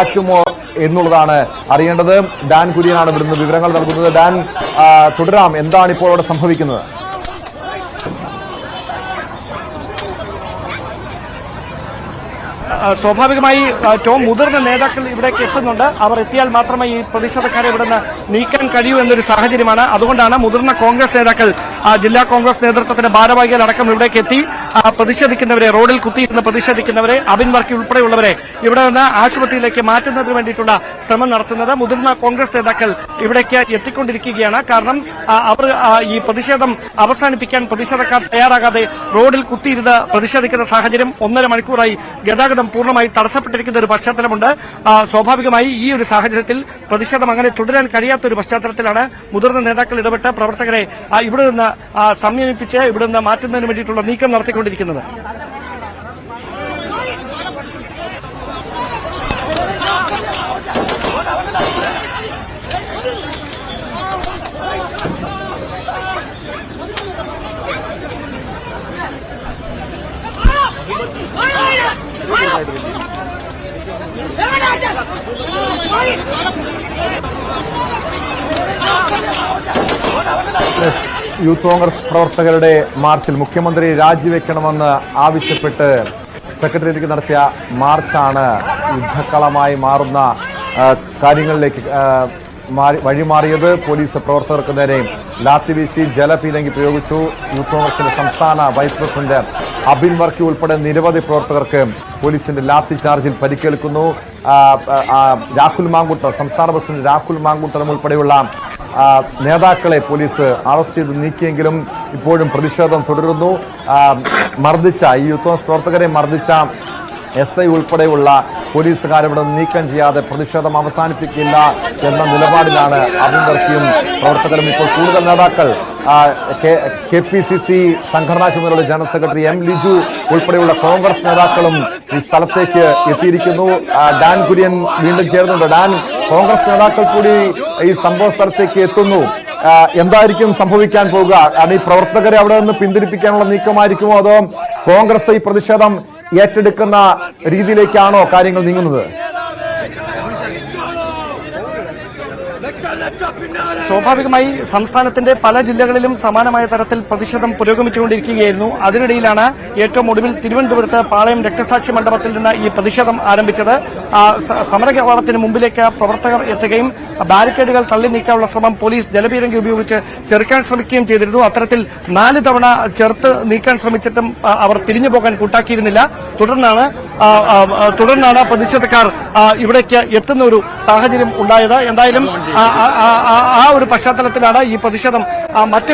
മാറ്റുമോ എന്നുള്ളതാണ് അറിയേണ്ടത്. ഡാൻ കുര്യനാണ് ഇവിടുന്ന് വിവരങ്ങൾ നൽകുന്നത്. ഡാൻ, തുടരാം. എന്താണ് ഇപ്പോൾ അവിടെ സംഭവിക്കുന്നത്? സ്വാഭാവികമായി ഏറ്റവും മുതിർന്ന നേതാക്കൾ ഇവിടേക്ക് എത്തുന്നുണ്ട്. അവർ എത്തിയാൽ മാത്രമേ ഈ പ്രതിഷേധക്കാരെ ഇവിടുന്ന് നീക്കാൻ കഴിയൂ എന്നൊരു സാഹചര്യമാണ്. അതുകൊണ്ടാണ് മുതിർന്ന കോൺഗ്രസ് നേതാക്കൾ, ജില്ലാ കോൺഗ്രസ് നേതൃത്വത്തിന്റെ ഭാരവാഹികൾ അടക്കം ഇവിടേക്ക് എത്തി പ്രതിഷേധിക്കുന്നവരെ, റോഡിൽ കുത്തിയിരുന്ന് പ്രതിഷേധിക്കുന്നവരെ, അബിൻ വർക്കി ഉൾപ്പെടെയുള്ളവരെ ഇവിടെ നിന്ന് ആശുപത്രിയിലേക്ക് മാറ്റുന്നതിന് വേണ്ടിയിട്ടുള്ള ശ്രമം നടത്തുന്നത്. മുതിർന്ന കോൺഗ്രസ് നേതാക്കൾ ഇവിടേക്ക് എത്തിക്കൊണ്ടിരിക്കുകയാണ്. കാരണം അവർ ഈ പ്രതിഷേധം അവസാനിപ്പിക്കാൻ പ്രതിഷേധക്കാർ തയ്യാറാകാതെ റോഡിൽ കുത്തിയിരുന്ന് പ്രതിഷേധിക്കുന്ന സാഹചര്യം 1.5 മണിക്കൂറായി ഗതാഗതം പൂർണ്ണമായി തടസ്സപ്പെട്ടിരിക്കുന്ന ഒരു പശ്ചാത്തലമുണ്ട്. സ്വാഭാവികമായി ഈ ഒരു സാഹചര്യത്തിൽ പ്രതിഷേധം അങ്ങനെ തുടരാൻ കഴിയാത്ത ഒരു പശ്ചാത്തലത്തിലാണ് മുതിർന്ന നേതാക്കൾ ഇടപെട്ട് പ്രവർത്തകരെ ഇവിടെ നിന്ന് സംയമനിപ്പിച്ച് ഇവിടെ നിന്ന് മാറ്റുന്നതിന് വേണ്ടിയിട്ടുള്ള നീക്കം നടത്തിക്കൊണ്ടിരിക്കുന്നത്. യൂത്ത് കോൺഗ്രസ് പ്രവർത്തകരുടെ മാർച്ചിൽ മുഖ്യമന്ത്രി രാജിവെക്കണമെന്ന് ആവശ്യപ്പെട്ട് സെക്രട്ടേറിയറ്റിലേക്ക് നടത്തിയ മാർച്ചാണ് യുദ്ധക്കളമായി മാറുന്ന കാര്യങ്ങളിലേക്ക് വഴിമാറിയത്. പോലീസ് പ്രവർത്തകർക്ക് നേരെ ലാത്തിവീശി, ജലപീരങ്കി പ്രയോഗിച്ചു. യൂത്ത് കോൺഗ്രസിന്റെ സംസ്ഥാന വൈസ് പ്രസിഡന്റ് അബിൻ വർക്കി ഉൾപ്പെടെ നിരവധി പ്രവർത്തകർക്ക് പോലീസിന്റെ ലാത്തി ചാർജിൽ പരിക്കേൽക്കുന്നു. രാഹുൽ മാങ്കൂട്ടം, സംസ്ഥാന പ്രസിഡന്റ് രാഹുൽ മാങ്കൂട്ടം ഉൾപ്പെടെയുള്ള നേതാക്കളെ പോലീസ് അറസ്റ്റ് ചെയ്ത് നീക്കിയെങ്കിലും ഇപ്പോഴും പ്രതിഷേധം തുടരുന്നു. മർദ്ദിച്ച ഈ യൂത്ത് കോൺഗ്രസ് പ്രവർത്തകരെ മർദ്ദിച്ച SI ഉൾപ്പെടെയുള്ള പോലീസുകാരിവിടെ നീക്കം ചെയ്യാതെ പ്രതിഷേധം അവസാനിപ്പിക്കില്ല എന്ന നിലപാടിലാണ് അബിൻ വർക്കിയും പ്രവർത്തകരും. ഇപ്പോൾ കൂടുതൽ നേതാക്കൾ KPCC സംഘടനാ ചുമതലയുള്ള ജനറൽ സെക്രട്ടറി M ലിജു ഉൾപ്പെടെയുള്ള കോൺഗ്രസ് നേതാക്കളും ഈ സ്ഥലത്തേക്ക് എത്തിയിരിക്കുന്നു. ഡാൻ കുര്യൻ വീണ്ടും ചേർന്നുണ്ട്. ഡാൻ, കോൺഗ്രസ് നേതാക്കൾ കൂടി ഈ സംഭവ സ്ഥലത്തേക്ക് എത്തുന്നു. എന്തായിരിക്കും സംഭവിക്കാൻ പോകുക? കാരണം ഈ പ്രവർത്തകരെ അവിടെ നിന്ന് പിന്തിരിപ്പിക്കാനുള്ള നീക്കമായിരിക്കുമോ, അതോ കോൺഗ്രസ് ഈ പ്രതിഷേധം ഏറ്റെടുക്കുന്ന രീതിയിലേക്കാണോ കാര്യങ്ങൾ നീങ്ങുന്നത്? സ്വാഭാവികമായി സംസ്ഥാനത്തിന്റെ പല ജില്ലകളിലും സമാനമായ തരത്തിൽ പ്രതിഷേധം പുരോഗമിച്ചുകൊണ്ടിരിക്കുകയായിരുന്നു. അതിനിടയിലാണ് ഏറ്റവും ഒടുവിൽ തിരുവനന്തപുരത്ത് പാളയം രക്തസാക്ഷി മണ്ഡപത്തിൽ നിന്ന് ഈ പ്രതിഷേധം ആരംഭിച്ചത്. സമരകവാടത്തിന് മുമ്പിലേക്ക് പ്രവർത്തകർ എത്തുകയും ബാരിക്കേഡുകൾ തള്ളി നീക്കാനുള്ള ശ്രമം പോലീസ് ജലപീരങ്കി ഉപയോഗിച്ച് ചെറുക്കാൻ ശ്രമിക്കുകയും ചെയ്തിരുന്നു. അത്തരത്തിൽ 4 തവണ ചെറുത്ത് നീക്കാൻ ശ്രമിച്ചിട്ടും അവർ തിരിഞ്ഞു പോകാൻ കൂട്ടാക്കിയിരുന്നില്ല. തുടർന്നാണ് പ്രതിഷേധക്കാർ ഇവിടേക്ക് എത്തുന്ന ഒരു സാഹചര്യം ഉണ്ടായത്. എന്തായാലും ആ ഒരു പശ്ചാത്തലത്തിലാണ് ഈ പ്രതിഷേധം മറ്റൊരു